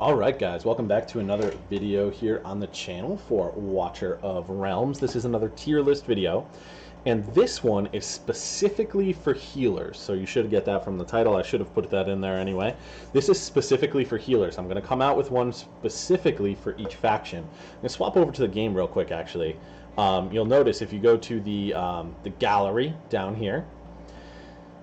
Alright guys, welcome back to another video here on the channel for Watcher of Realms. This is another tier list video, and this one is specifically for healers, so you should get that from the title. I should have put that in there anyway. This is specifically for healers. I'm going to come out with one specifically for each faction. I'm going to swap over to the game real quick actually. You'll notice if you go to the gallery down here,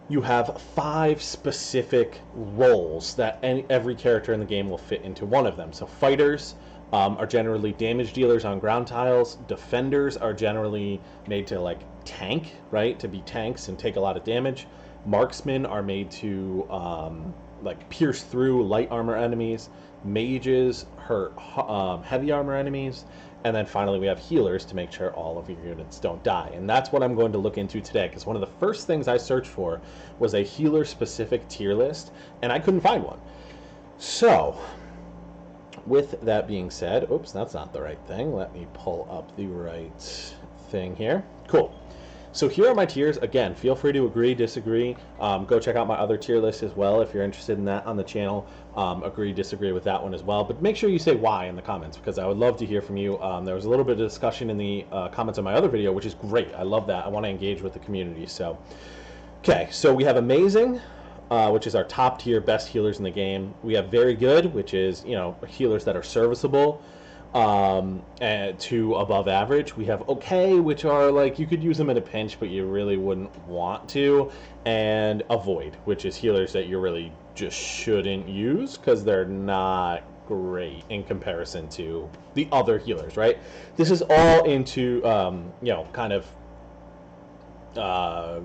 you have 5 specific roles that every character in the game will fit into one of them. So fighters are generally damage dealers on ground tiles. Defenders are generally made to like tank, right? To be tanks and take a lot of damage. Marksmen are made to like pierce through light armor enemies. Mages hurt heavy armor enemies. And then finally we have healers to make sure all of your units don't die. And that's what I'm going to look into today, because one of the first things I searched for was a healer specific tier list, and I couldn't find one. So with that being said, oops, that's not the right thing. Let me pull up the right thing here. Cool. So here are my tiers. Again, feel free to agree, disagree. Go check out my other tier list as well if you're interested in that on the channel. Agree, disagree with that one as well. But make sure you say why in the comments, because I would love to hear from you. There was a little bit of discussion in the comments on my other video, which is great. I love that. I want to engage with the community. So, okay, so we have amazing, which is our top tier, best healers in the game. We have very good, which is, you know, healers that are serviceable. And to above average. We have okay, which are like you could use them in a pinch but you really wouldn't want to, and avoid, which is healers that you really just shouldn't use because they're not great in comparison to the other healers, right? This is all into you know, kind of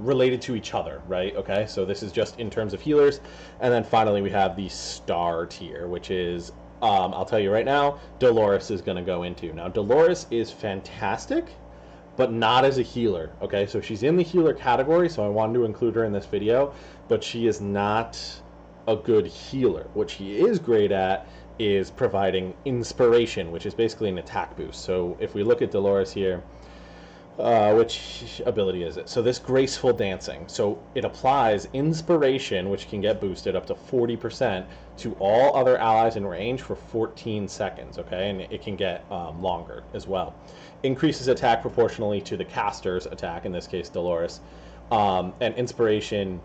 related to each other, right? Okay, so this is just in terms of healers. And then finally we have the star tier, which is I'll tell you right now, Dolores is going to go into. Now, Dolores is fantastic, but not as a healer, okay? So she's in the healer category, so I wanted to include her in this video, but she is not a good healer. What she is great at is providing inspiration, which is basically an attack boost. So if we look at Dolores here, which ability is it? So this graceful dancing. So it applies inspiration, which can get boosted up to 40% to all other allies in range for 14 seconds, okay? And it can get longer as well. Increases attack proportionally to the caster's attack, in this case Dolores. And inspiration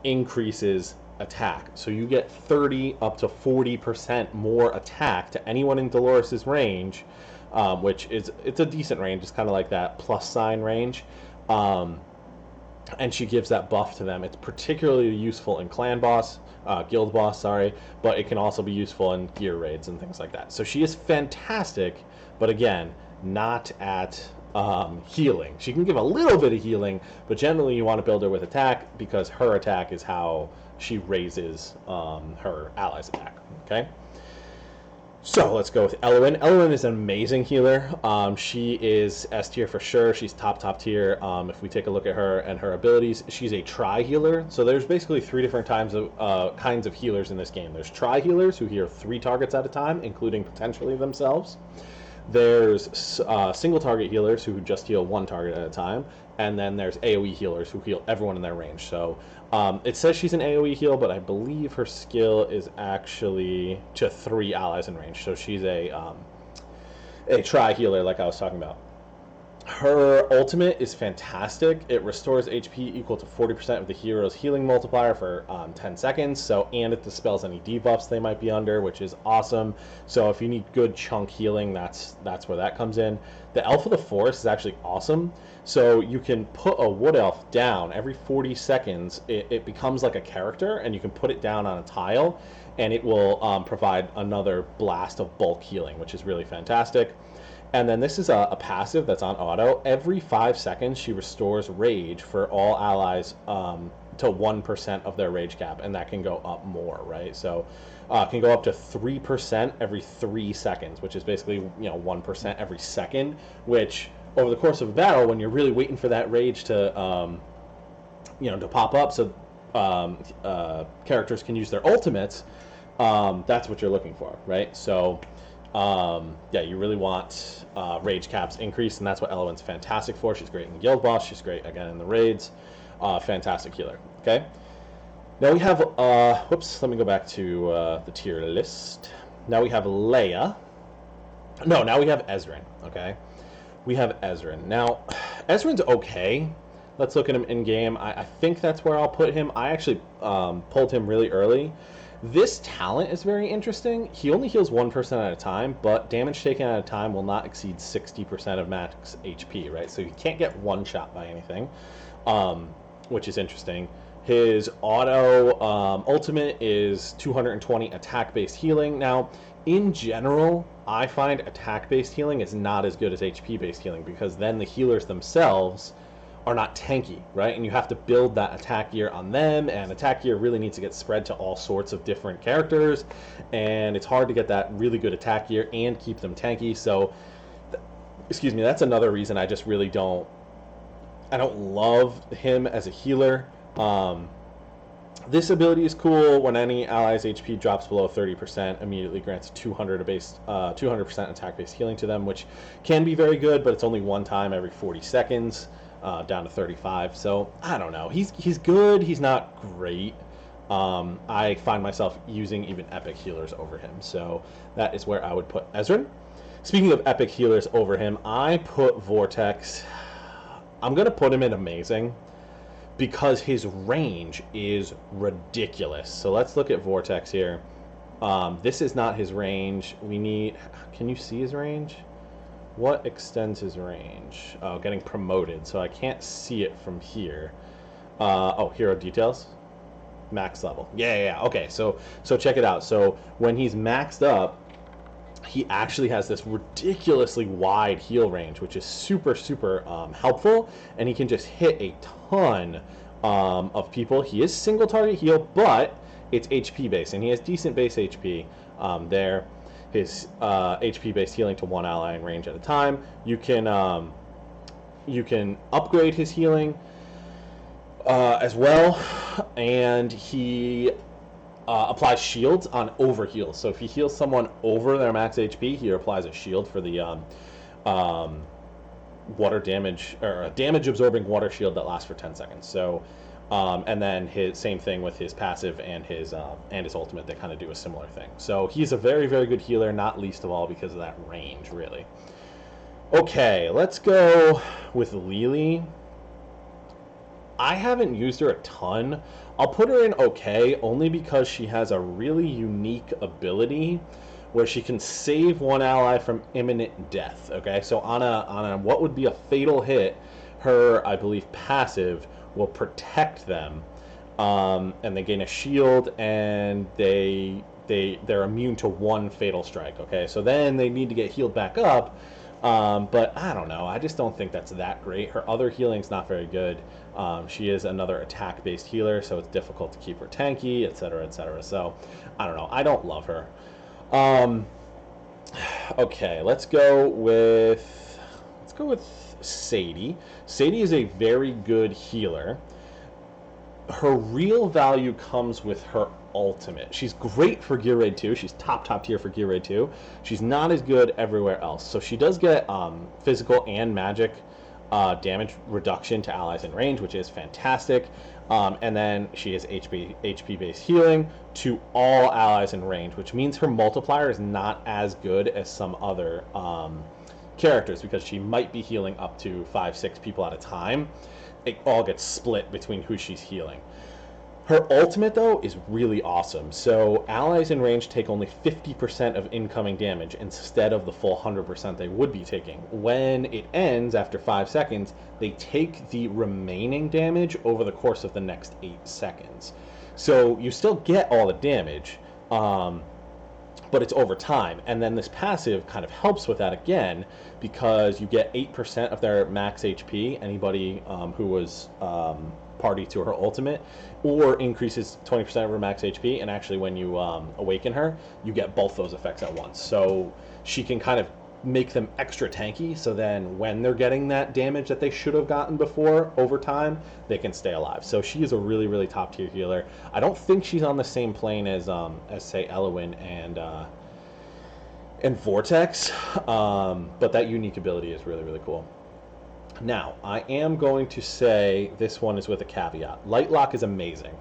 increases attack. So you get 30 up to 40% more attack to anyone in Dolores's range. Which is, it's a decent range. It's kind of like that plus sign range, and she gives that buff to them. It's particularly useful in clan boss, guild boss, sorry, but it can also be useful in gear raids and things like that. So she is fantastic, but again, not at healing. She can give a little bit of healing, but generally you want to build her with attack, because her attack is how she raises her allies' attack, okay? So let's go with Ezrin. Ezrin is an amazing healer. She is S tier for sure. She's top tier. If we take a look at her and her abilities, she's a tri-healer. So there's basically 3 different kinds of healers in this game. There's tri-healers who heal 3 targets at a time, including potentially themselves. There's single target healers who just heal 1 target at a time. And then there's AoE healers who heal everyone in their range. So it says she's an AoE heal, but I believe her skill is actually to 3 allies in range. So she's a tri-healer like I was talking about. Her ultimate is fantastic. It restores HP equal to 40% of the hero's healing multiplier for 10 seconds. So, and it dispels any debuffs they might be under, which is awesome. So if you need good chunk healing, that's where that comes in. The Elf of the Forest is actually awesome. So you can put a wood elf down every 40 seconds. It becomes like a character, and you can put it down on a tile, and it will provide another blast of bulk healing, which is really fantastic. And then this is a passive that's on auto. Every 5 seconds, she restores rage for all allies to 1% of their rage cap, and that can go up more, right? So it can go up to 3% every 3 seconds, which is basically, you know, 1% every second, which over the course of a battle, when you're really waiting for that rage to, you know, to pop up so characters can use their ultimates, that's what you're looking for, right? So yeah, you really want rage caps increased, and that's what Ezrin's fantastic for. She's great in guild boss. She's great again in the raids. Fantastic healer. Okay. Now we have whoops. Let me go back to the tier list. Now we have Leia. No, now we have Ezrin, okay? We have Ezrin. Now, Ezrin's okay. Let's look at him in-game. I think that's where I'll put him. I actually pulled him really early. This talent is very interesting. He only heals 1% at a time, but damage taken at a time will not exceed 60% of max HP, right? So he can't get one-shot by anything, which is interesting. His auto ultimate is 220 attack-based healing. Now, in general, I find attack-based healing is not as good as HP-based healing because then the healers themselves are not tanky, right? And you have to build that attack gear on them, and attack gear really needs to get spread to all sorts of different characters, and it's hard to get that really good attack gear and keep them tanky. So, excuse me, that's another reason I just really don't love him as a healer. This ability is cool. When any ally's HP drops below 30%, immediately grants 200% attack-based healing to them, which can be very good, but it's only one time every 40 seconds. Down to 35. So I don't know. He's good. He's not great. I find myself using even epic healers over him. So that is where I would put Ezrin. Speaking of epic healers over him, I put Vortex. I'm going to put him in amazing because his range is ridiculous. So let's look at Vortex here. This is not his range. Can you see his range? What extends his range? Oh, getting promoted, so I can't see it from here. Hero details. Max level. Yeah. Okay, so check it out. So when he's maxed up, he actually has this ridiculously wide heal range, which is super helpful, and he can just hit a ton of people. He is single target heal, but it's HP based, and he has decent base HP there. His HP-based healing to one ally in range at a time. You can upgrade his healing as well, and he applies shields on overheals. So if he heals someone over their max HP, he applies a shield for the water damage or damage absorbing water shield that lasts for 10 seconds. So. And then his same thing with his passive and his ultimate. They kind of do a similar thing. So he's a very good healer, not least of all because of that range, really. Okay, let's go with Lely. I haven't used her a ton. I'll put her in okay, only because she has a really unique ability where she can save one ally from imminent death. Okay, so on a what would be a fatal hit, her, I believe, passive will protect them, and they gain a shield, and they're immune to one fatal strike. Okay, so then they need to get healed back up, but I don't know. I just don't think that's that great. Her other healing's not very good. She is another attack-based healer, so it's difficult to keep her tanky, etc., etc. So I don't know. I don't love her. Okay, let's go with Sadie. Sadie is a very good healer. Her real value comes with her ultimate. She's great for Gear Raid 2. She's top tier for Gear Raid 2. She's not as good everywhere else. So she does get physical and magic damage reduction to allies in range, which is fantastic. And then she has HP-based healing to all allies in range, which means her multiplier is not as good as some other characters because she might be healing up to 5-6 people at a time. It all gets split between who she's healing. Her ultimate, though, is really awesome. So allies in range take only 50% of incoming damage instead of the full 100% they would be taking. When it ends after 5 seconds, they take the remaining damage over the course of the next 8 seconds. So you still get all the damage, but it's over time. And then this passive kind of helps with that again, because you get 8% of their max HP, anybody who was party to her ultimate, or increases 20% of her max HP, and actually when you awaken her, you get both those effects at once. So she can kind of make them extra tanky, so then when they're getting that damage that they should have gotten before over time, they can stay alive. So she is a really top tier healer. I don't think she's on the same plane as say Elowin and Vortex, but that unique ability is really cool. Now, I am going to say this one is with a caveat. Lightlock is amazing.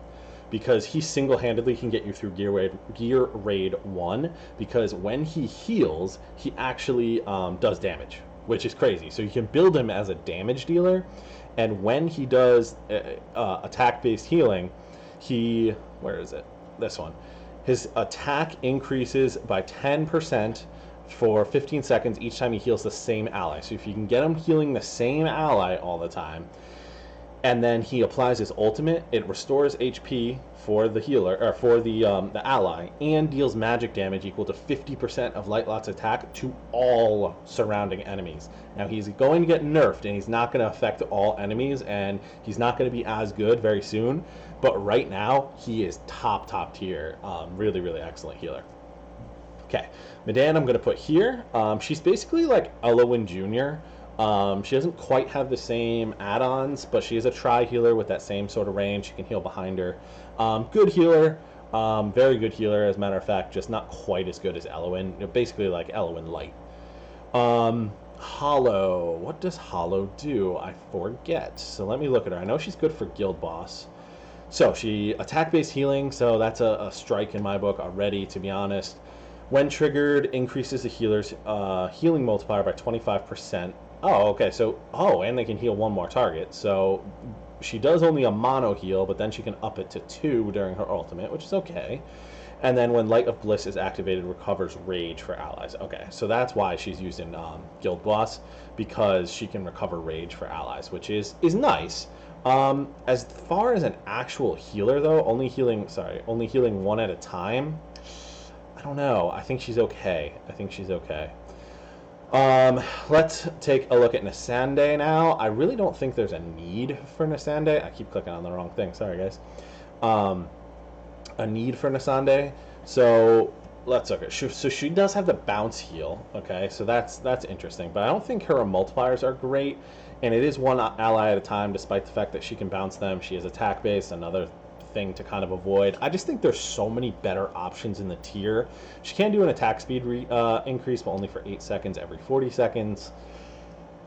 because he single-handedly can get you through Gear Raid 1, because when he heals, he actually does damage, which is crazy. So you can build him as a damage dealer, and when he does attack-based healing, where is it? This one. His attack increases by 10% for 15 seconds each time he heals the same ally. So if you can get him healing the same ally all the time, and then he applies his ultimate, it restores HP for the healer, or for the ally, and deals magic damage equal to 50% of Lightlock's attack to all surrounding enemies. Now he's going to get nerfed, and he's not going to affect all enemies, and he's not going to be as good very soon. But right now, he is top tier. Really, really excellent healer. Okay, Medan I'm going to put here. She's basically like Elowen Jr. She doesn't quite have the same add-ons, but she is a tri-healer with that same sort of range. She can heal behind her. Good healer, very good healer, as a matter of fact, just not quite as good as Elowen. Basically like Elowen Light. Hollow, what does Hollow do? I forget. So let me look at her. I know she's good for Guild Boss. So she attack-based healing, so that's a strike in my book already, to be honest. When triggered, increases the healer's healing multiplier by 25%. Oh, okay, so, and they can heal one more target. So she does only a mono heal, but then she can up it to 2 during her ultimate, which is okay. And then when Light of Bliss is activated, recovers rage for allies. Okay, so that's why she's used in Guild Boss, because she can recover rage for allies, which is nice. As far as an actual healer, though, only healing one at a time, I don't know. I think she's okay. Let's take a look at Nasande now. I really don't think there's a need for Nasande. I keep clicking on the wrong thing. Sorry, guys. A need for Nasande. So let's look at. So she does have the bounce heal. Okay, so that's interesting. But I don't think her multipliers are great, and it is one ally at a time. Despite the fact that she can bounce them, she is attack based. Another thing to kind of avoid. I just think there's so many better options in the tier. She can do an attack speed increase, but only for 8 seconds every 40 seconds.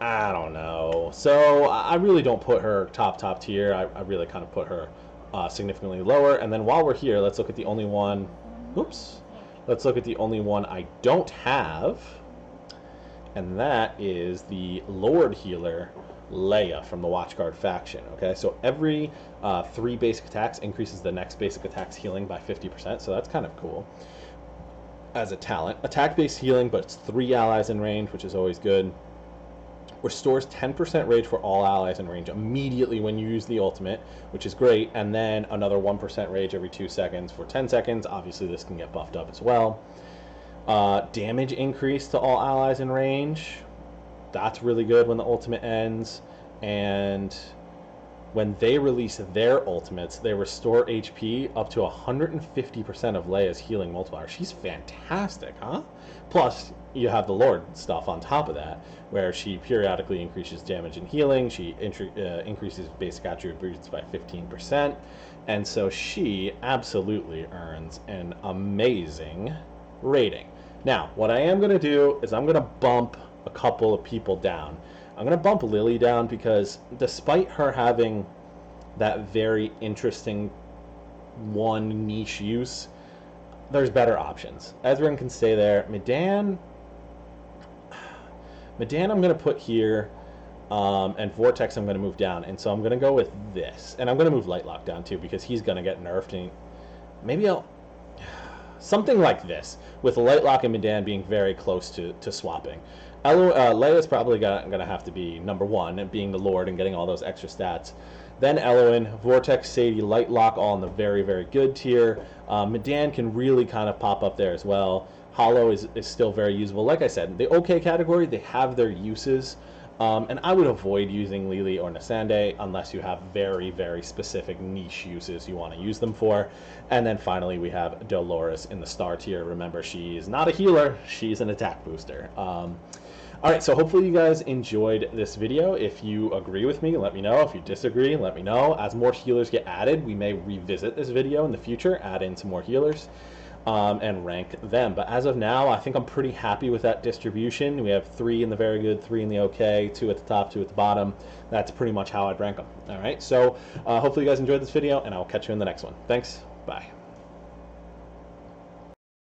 I don't know. So I really don't put her top tier. I really kind of put her significantly lower. And then while we're here, let's look at the only one. Oops. Let's look at the only one I don't have, and that is the Lord healer, Leia, from the Watchguard faction. Okay, so every 3 basic attacks increases the next basic attack's healing by 50%, so that's kind of cool. As a talent, attack-based healing, but it's 3 allies in range, which is always good. Restores 10% rage for all allies in range immediately when you use the ultimate, which is great, and then another 1% rage every 2 seconds for 10 seconds. Obviously, this can get buffed up as well. Damage increase to all allies in range. That's really good when the ultimate ends. And when they release their ultimates, they restore HP up to 150% of Leia's healing multiplier. She's fantastic, huh? Plus, you have the Lord stuff on top of that, where she periodically increases damage and healing. She increases basic attributes by 15%. And so she absolutely earns an amazing rating. Now, what I am going to do is I'm going to bump a couple of people down. I'm going to bump Lely down because despite her having that very interesting one niche use, there's better options. Ezrin can stay there. Medan I'm going to put here, and Vortex I'm going to move down. And so I'm going to go with this. And I'm going to move Lightlock down too because he's going to get nerfed. And maybe I'll... something like this, with Lightlock and Medan being very close to swapping. Leia's probably going to have to be number 1, and being the Lord and getting all those extra stats. Then Elowen, Vortex, Sadie, Lightlock, all in the very, very good tier. Medan can really kind of pop up there as well. Hollow is still very usable. Like I said, the OK category, they have their uses. And I would avoid using Lely or Nasande unless you have very, very specific niche uses you want to use them for. And then finally we have Dolores in the star tier. Remember, she's not a healer, she's an attack booster. Alright, so hopefully you guys enjoyed this video. If you agree with me, let me know. If you disagree, let me know. As more healers get added, we may revisit this video in the future, add in some more healers. and rank them. But as of now, I think I'm pretty happy with that distribution. We have 3 in the very good, 3 in the okay, 2 at the top, 2 at the bottom. That's pretty much how I'd rank them. All right, so hopefully you guys enjoyed this video, and I'll catch you in the next one. Thanks. Bye.